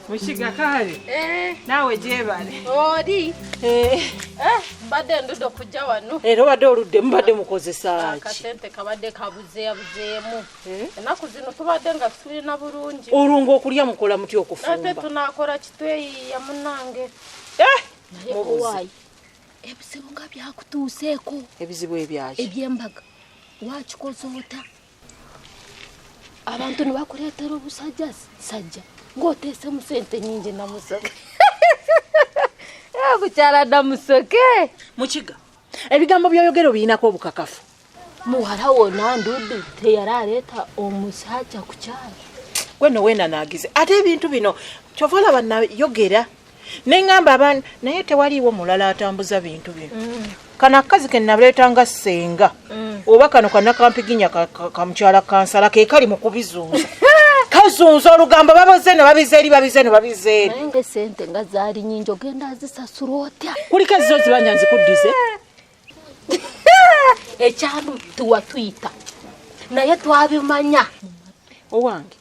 Mushiga kale. Nawe jebale. Odi. Mbadde ndudo kujja wano. Era wadde oludde mbadde mukozesa ki? Akasente kabadde kabuzeemu. Enaku zino tubadde nga tulina bulungi. Olungo okulya mukola muti okufumba. Ate tunakola kitweyi ya munange. Mubuzi. Ebizibu nga byakutuuseeko. Ebizibu ebyaki? Ebyembaga. Wakikoze ota. Abantu ne bakuleetera obusajja ng'oteese mu sente nnyingi namusoke. Bukyala namusoke. Mukiga, ebigambo by'oyogero birinako obukakafu. Muwala wonna Ndudu teyali aleeta omusajja ku kyalo. Gwe no weenanaagize. Ate ebintu bino kyova olaba nayogera. Neŋŋamba abantu naye tewaliiwo mulala atambuza bintu bino. Kano akazi ke nabaleeta nga ssenga. Oba kano kannakampiginya kamukyala kansala ke kali mu kubizunza. Kazunza olugambo baboze ne babize eri. Naye sente nga zaali nnyingi ogenda azisasula otya? Kuliko ezizo zibanja nzikuddize. Ekyalo tuwatuyita naye twabimanya. Owange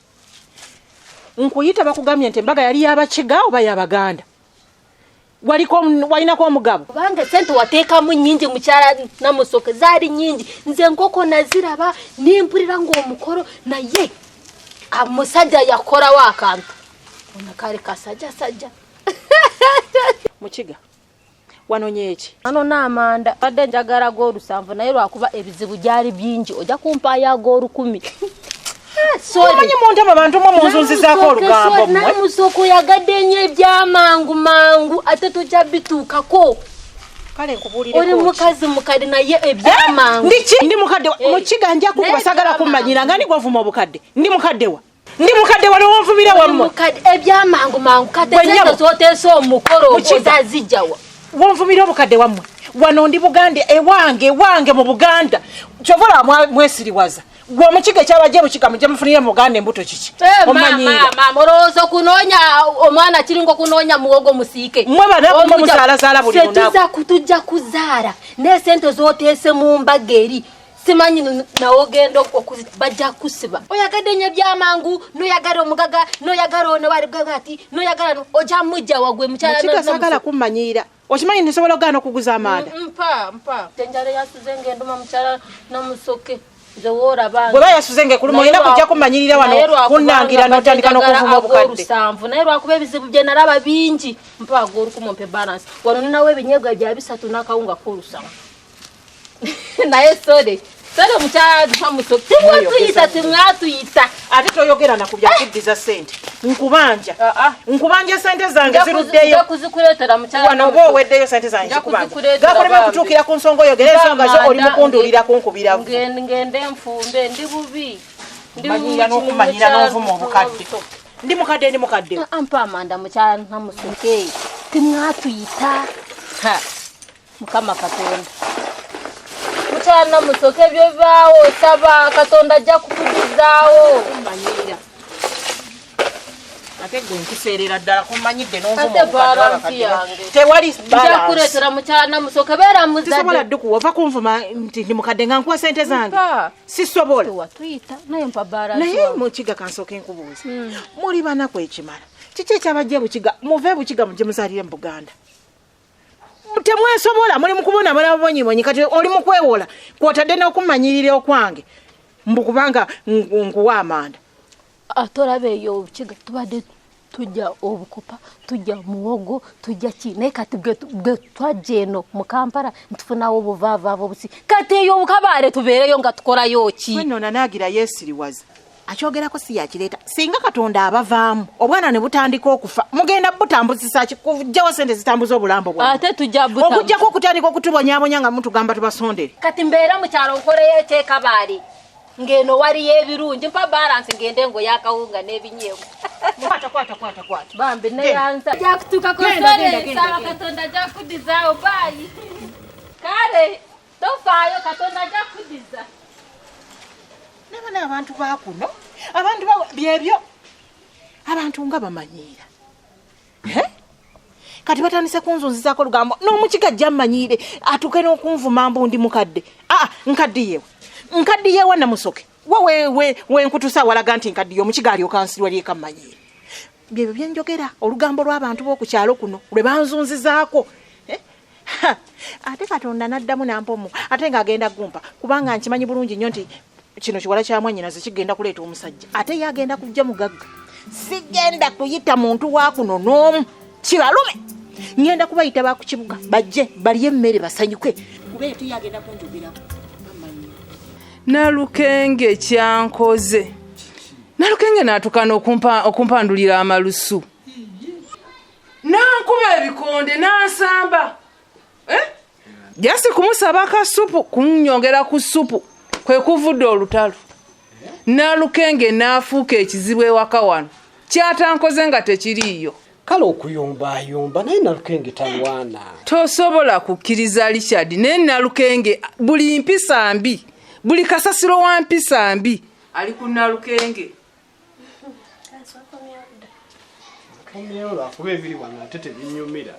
nkuyita bakugambye nti embaga yali y'Abakiga oba y'Abaganda? Walinako omugabo? Kubanga sente wateekamu nnyingi mukyala namusoke zaali nnyingi. Nze nkoko naziraba nimpulira ng'omukolo naye omusajja yakorawo akantu. Ono kali kasajja. Mukiga, wanonye eki? Ano n'amanda. Badde njagala g'olusanvu naye lwakuba ebizibu gyali bingi ojja kumpaayo ag'olukumi. Omanyi muntama bantu mwe munzunzizaako olugambo mmwe. Namusoko yagadde nnyo ebyamangu ate tojja bituukako. Kale nkubuulireko oli mukazi mukadde naye ebyamangu. Ndiki? Ndi mukadde wa? Mukiga nja kukuba sagala kummanyira nga ndi gwavuma obukadde. Ndi mukadde wa lwonvumira wammwe. Ebyamangu kate sente z'oteesa omukolo ozazijjawa. Wonvumira obukadde wammwe. Wano ndi Buganda ewange mu Buganda. Kyovola mwesiriwaza. Gwe Mukiga ekyabajje Bukiga mujje mufunire mu Buganda embuto kiki? Omanyira. Olowooza kunoonya omwana kiringo kunoonya muwogo musiike. Mmwe banaku mwe muzaalazaala buli lunaku. Tujja kuzaala n'esente z'oteese mu mbaga eri. Simanyi nawo genda bajja kusiba. Oyagadde nnyo ebyamangu, n'oyagala omugaga, n'oyagala ono bali bwaga ati, n'oyagala ojja mujja wagwe mukyala. Mukiga sagala kummanyira. Okimanyi nsobola ogaana okuguza amanda. Mpa. Tenjala yasuze ng'enduma mukyala namusoke. Bwe bayasuze ng'ekuluma olina kujja kummanyirira wano kunnangira n'otandika n'okuvuma obukadde. Naye lwakuba ebizibu bye nalaba bingi. Mpa ag'olukumi ompe balance. Wano ninawo ebinyeebwa bya 3 n'akawunga k'olusanvu. Naye sode mukyala namusoke. Timwatuyita. Ate toyogera na ku bya kuddiza sente. Nkubanja sente zange ziruddeyo. Kuzikuleetera mukyala. Wano oba oweddeyo sente zange zikubanja. Gakulema kutuukira ku nsonga oyogera ensonga zo oli mukunduulira kunkubira. Ngende nfumbe ndi bubi. Manyira n'okumanyira n'ovuma obukadde. Ndi mukadde. Ampa amanda mukyala namusoke. Timwatuyita. Mukama Katonda. Mukyala namusoke ebyo baawo saba Katonda ajja kukugizaawo. Manyira. Ate gwe nkuseerera ddala kummanyidde n'ovuma obukadde. Tewali balance. Nja kuleetera mukyala namusoke beera muzadde. Sisobola dduku wava kunvuma nti ndi mukadde nga nkuwa sente zange. Sisobola. Watuyita naye mpa balance. Naye Mukiga kansooke nkubuuza. Muli banaku ekimala. Kiki ekyabajje Bukiga? Muve Bukiga mujje muzaalire mu Buganda. Temwesobola muli mukubona bonyibonyi kati oli mukwewola kwotadde n'okummanyirira okwange mbu kubanga nkuwa amanda. Atolabe eyo Bukiga tubadde tujja obukopa tujja muwogo tujja ki naye kati bwe twajja eno mu Kampala ntufunawo obuvaavaava obusi kati eyo obukabaale tubeereyo nga tukolayo ki? Wenno nanaagira yeesiriwaza akyogerako si yakireeta singa Katonda abavaamu obwana ne butandika okufa mugenda butambuzisa kikujjawo sente zitambuza obulambo bwammwe. Ate tujja butambuza okujjako okutandika okutubonyaabonya nga mutugamba tubasondere. Kati mbeera mukyalo nkoleyo ekyekabaale ngeno waliyo ebirungi mpa balance ngende ngo yakawunga n'ebinyeebwa. Kwata. Bambi neyanza jakutuka ko sore sawa Katonda jakudizaawo bayi. Kale tofaayo Katonda jakudiza. Nabana abantu bakuno abantu byebyo abantu nga bamanyira. Kati batandise kunzunzizaako lugambo n'Omukiga ajja mmanyire atuke n'okunvuma mbu ndi mukadde. Nkaddiyewa namusoke. Wewe nkutusa walaga nti nkaddiye Omukiga alyoka nsirwa lyeka mmanyire. byebyo byenjogera olugambo lw'abantu b'oku kyalo kuno lwe banzunzizaako. Ate Katonda n'addamu nampomu ate ng'agenda gumpa kubanga nkimanyi bulungi nnyo nti kino kiwala kya mwannyinaze kigenda kuleeta omusajja ate yagenda kujja mugagga. Sigenda kuyita muntu wa kuno n'omu kibalume. Ngenda kubayita ba ku kibuga bajje balye emmere basanyuke kuba ate yagenda kunjogeramu. Nalukenge kyankoze. Nalukenge natukana okumpandulira amalusu. Nankuba ebikonde nansamba. Jasi kumusaba ka supu kunnyongera ku supu kwe kuvudde olutalo. Nalukenge naafuuka ekizibu ewaka wano. Kyatankoze nga tekiriiyo. Kale okuyombayomba naye Nalukenge talwana. Tosobola kukkiriza Richard ne Nalukenge buli mpisa mbi. Buli kasasiro wa mpisa mbi. Ali ku Nalukenge. Kamyola kuba ebiri wano ate tebinyumira.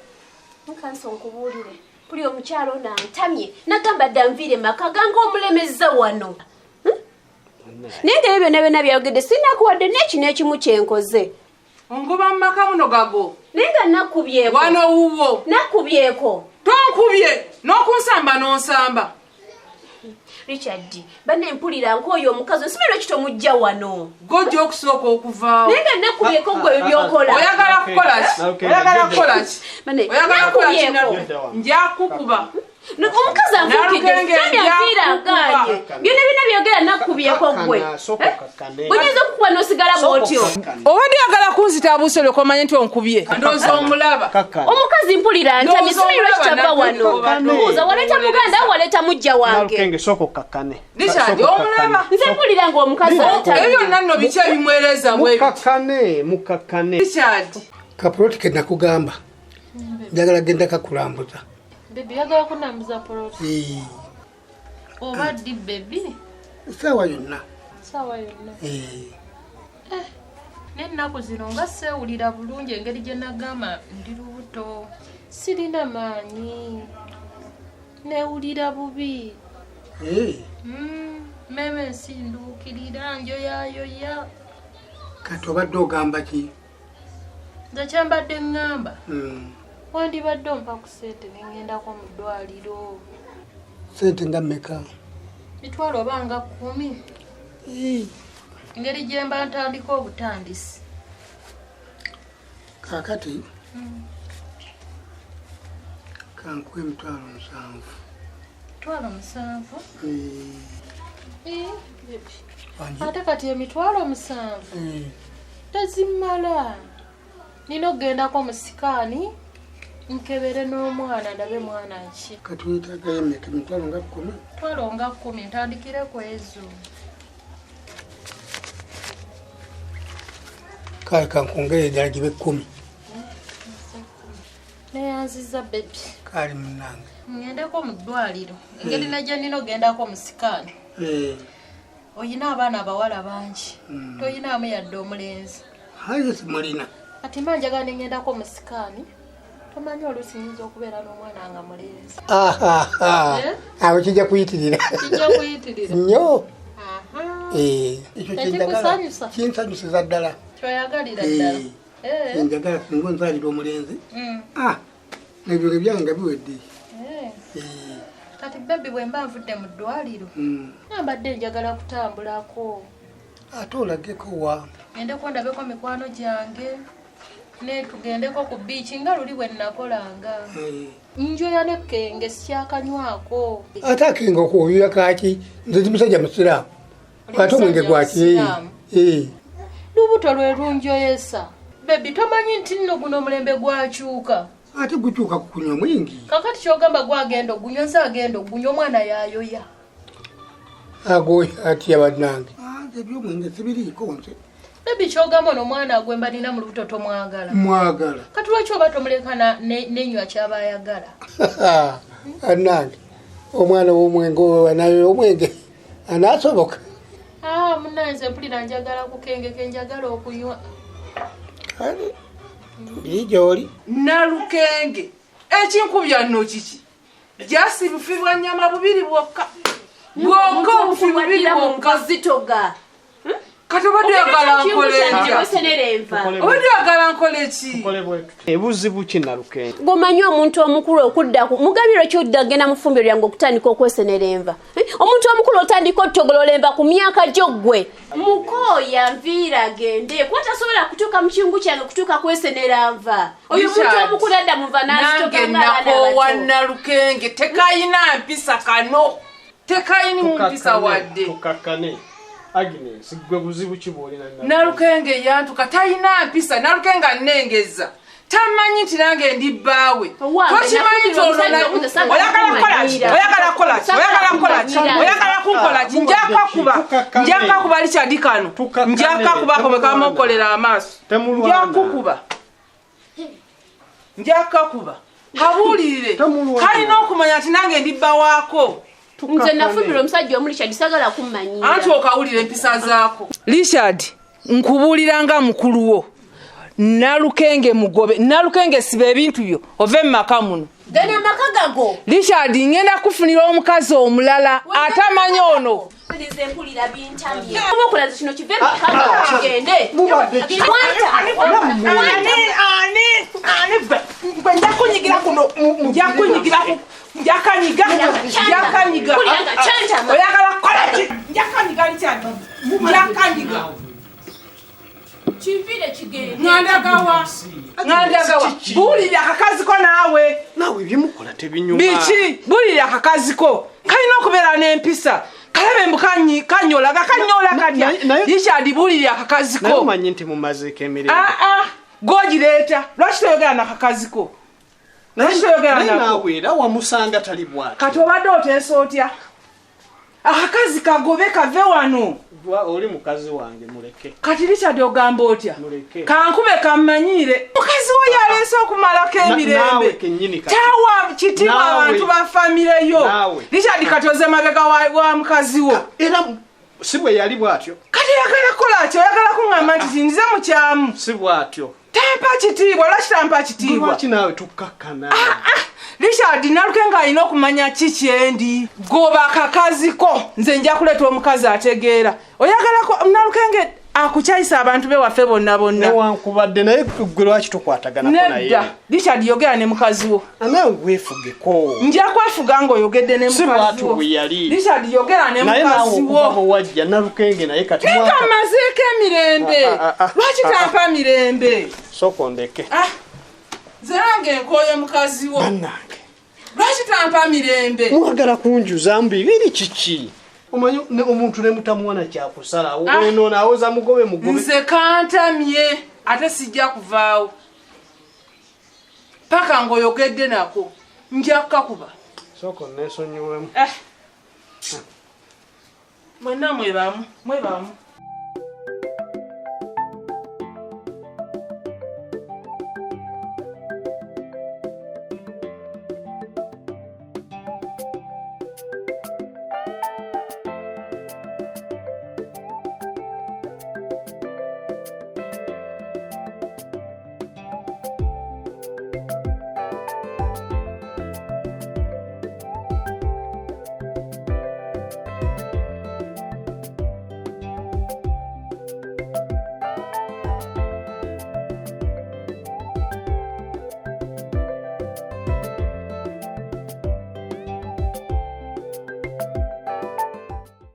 Nkanso nkubuulire. Kuli omukyalo nantamye nagamba danvire maka ganga omulemeza wano. Nende ebyo byonna byayogedde sinakuwadde n'ekino ekimu kyenkoze. Ongoba mu maka muno gago. Nenga nakubyeko. Wano wuwo. Nakubyeko. Tonkubye n'okunsamba n'onsamba. Richard, banne mpulira nk'oyo omukazi osimira kitomujja wano. Gojja okusooka okuvaawo. Nenga nakubyeko gwe byokola. Oyagala kukola ki? Oyagala kukola ki? Banne nakubyeko. Njakukuba. Omukazi anfukidde sami anfiira aganye. Byonna byogera nakubyeko gwe. Bonyeza okukuba n'osigala bw'otyo. Obadde yagala kunzitabuuse lwe komanye nti onkubye. Ndowooza omulaba. Omukazi mpulira ntami simirwa kitava wano. Mbuuza waleeta muganda waleeta mujja wange. Nalukenge soko kakane. Richard omulaba. Nze mpulira ng'omukazi ntami. Ebyo byonna nno biki ebimwereza bwe. Mukakane. Richard. Kaproti ke nakugamba. Njagala genda kakulambuza. Baby yagala kunambuza poloti. Oba di baby. Sawa yonna. Sawa yonna. N'ennaku zino nga seewulira bulungi engeri gye nagamba ndi lubuto. Sirina maanyi. Neewulira bubi. Meme nsinduukirira njoyayoya. Kati obadde ogamba ki? Nze kyembadde ngamba. Wandibadde ompa ku ssente ne ngendako mu ddwaliro. Ssente nga mmeka? Mitwalo oba nga 10. Engeri gye mba ntandika obutandisi. Kaakati kankuwa emitwalo 7. Ate kati emitwalo 7 tezimala. Nina okugendako mu sikaani nkebere n'omwana ndabe mwana ki. Kati weetaagayo emeka emitwalo nga 10? Mitwalo nga 10 ntandikire ku ezo. Kale kankwongere eddala gibe 10. Neyanziza bebi. Kale munnange. Ngendeko mu ddwaliro. Engeri najja nina ogendako mu sikaani. Oyina abaana abawala bangi. Toyinaamu yadde omulenzi. Hayi simulina. Kati mba njagala ne ngendako mu sikaani. Tomanyi oluusi nyinza okubeera n'omwana nga mulenzi. Awo kijja kuyitirira. Kijja kuyitirira. Nnyo. Ekyo kikusanyusa. Kinsanyusiza ddala. Kyoyagalira ddala. Njagala singa onzaalira omulenzi. Nebyo byange biwedde. Kati bebi bwe mba nvudde mu ddwaliro. Nambadde njagala kutambulako. Ate olageko wa? Ngendeko ndabeko mikwano gyange. Ne tugendeko ku biici nga luli bwe nakolanga. Njoya nekenge sikyakanywako. Ate akenge okuyuya kaki? Nze ndi musajja musiraamu. Ate omwenge gwaki? Lubuto lwe lunjoyesa. Bebi tomanyi nti nno guno omulembe gwakyuka. Ate gukyuka ku kunywa mwingi. Kakati kyogamba gwagenda ogunywa nze agenda ogunywa omwana yayoya. Agoya atya bannange. Ebyomwenge sibiriiko nze. Bebi kyogamba n'omwana agwemba nina mu lubuto tomwagala. Mwagala. Kati lwaki oba tomulekana nenywa kyaba ayagala? Annange omwana w'omwenge nayo omwenge anaasoboka. Munnanze mpulira njagala kukengeke njagala okunywa. Ligyoli. Nalukenge. Ekinkubya nno kiki? Jasi bufi bwa nnyama bubiri bwokka. Bwokka bufi bubiri bwokka. Zitoga. kati obadde oyagala nkole ki ebuzibu ki Nalukenge gomanyi omuntu omukulu okudda mugabiro kyodda genda mufumbiro lyange okutandika okwesenera enva omuntu omukulu otandika otogolola enva ku myaka gyoggwe mukooya nviira gende kwatasobola kutuuka mu kiyungu kyange kutuuka kwesenera nva oyo muntu omukulu adda muva nange Nalukenge tekayina mpisa kano tekayini mumpisa wadde tukakkane Agnes gwe buzibu kibolina Nalukenge yantuka tayina mpisa Nalukenge annengeza tamanyi nti nange ndi bbaawe tokimanyi nti oyagala kunkola ki njaka kuba Richard kano njaka kuba kamwekamookolera amaaso njaka kuba kabuulirire kalina okumanya nti nange ndi bbawaako nze nafumbira omusajja omu Richard sagala kummanyira anti okawulira empisa zaako Richard nkubuulira nga mukulu wo Nalukenge mugobe Nalukenge siba ebintu byo ove mu maka muno gana amaka gago Richard ngenda kufunira omukazi omulala atamanyi ono mpulira bintamye omukulazi kino kive mukaka kigende njakunyigira kuno njakanyiga oyagala kola ki njakanyiga Richard njakanyiga kivire kigende ngandagawa buulira akakaziko naawe byemukola tebinyuma biki buulira akakaziko kalina okubeera n'empisa kalabe mbukanyi kanyola katya Richard buulira akakaziko naye omanyi nti mumazeeko emirembe gogireeta lwaki toyogera nakakaziko nawe era wamusanga tali bwati kati obadde oteesa otya akakazi kagobe kave wano oli mukazi wange muleke kati Richard ogamba otya muleke kankube kammanyire mukazi wo yaleese okumalako emirembe tawa kitiibwa abantu ba famire yo Richard kati oze mabega wa mukazi wo era si bwe yali bwatyo kati yagala kola ki oyagala kuŋŋamba nti kindize mu kyamu si bwatyo tampa kitiibwa lwaki tampa kitiibwa lwaki naawe tukkakkana Richard Nalukenge alina okumanya ki kyendi goba akakaziko nze nja kuleeta omukazi ategeera oyagalako Nalukenge akukyayisa abantu be waffe bonna newankubadde naye gwe lwaki tukwataganako naye nedda Richard yogera ne mukazi wo nawe weefugeko nja kwefuga ng'oyogedde ne si mukazi bwatu wo bwe yali Richard yogera ne naye nawe mukazi okuva wo bwe wajja Nalukenge naye kati nega amazeeko emirembe lwaki tampa mirembe sooka ondeke nze nange nkooye mukazi wo bannange lwaki tampa mirembe mwagala kunjuza mbibiri kiki omanyi omuntu ne mutamuwana kyakusalawo eno naawoza mugobe nze kantamye ate sijja kuvaawo paka ng'oyogedde nako nja kukakuba sooka onneesonyiwemu mwenna mwebamu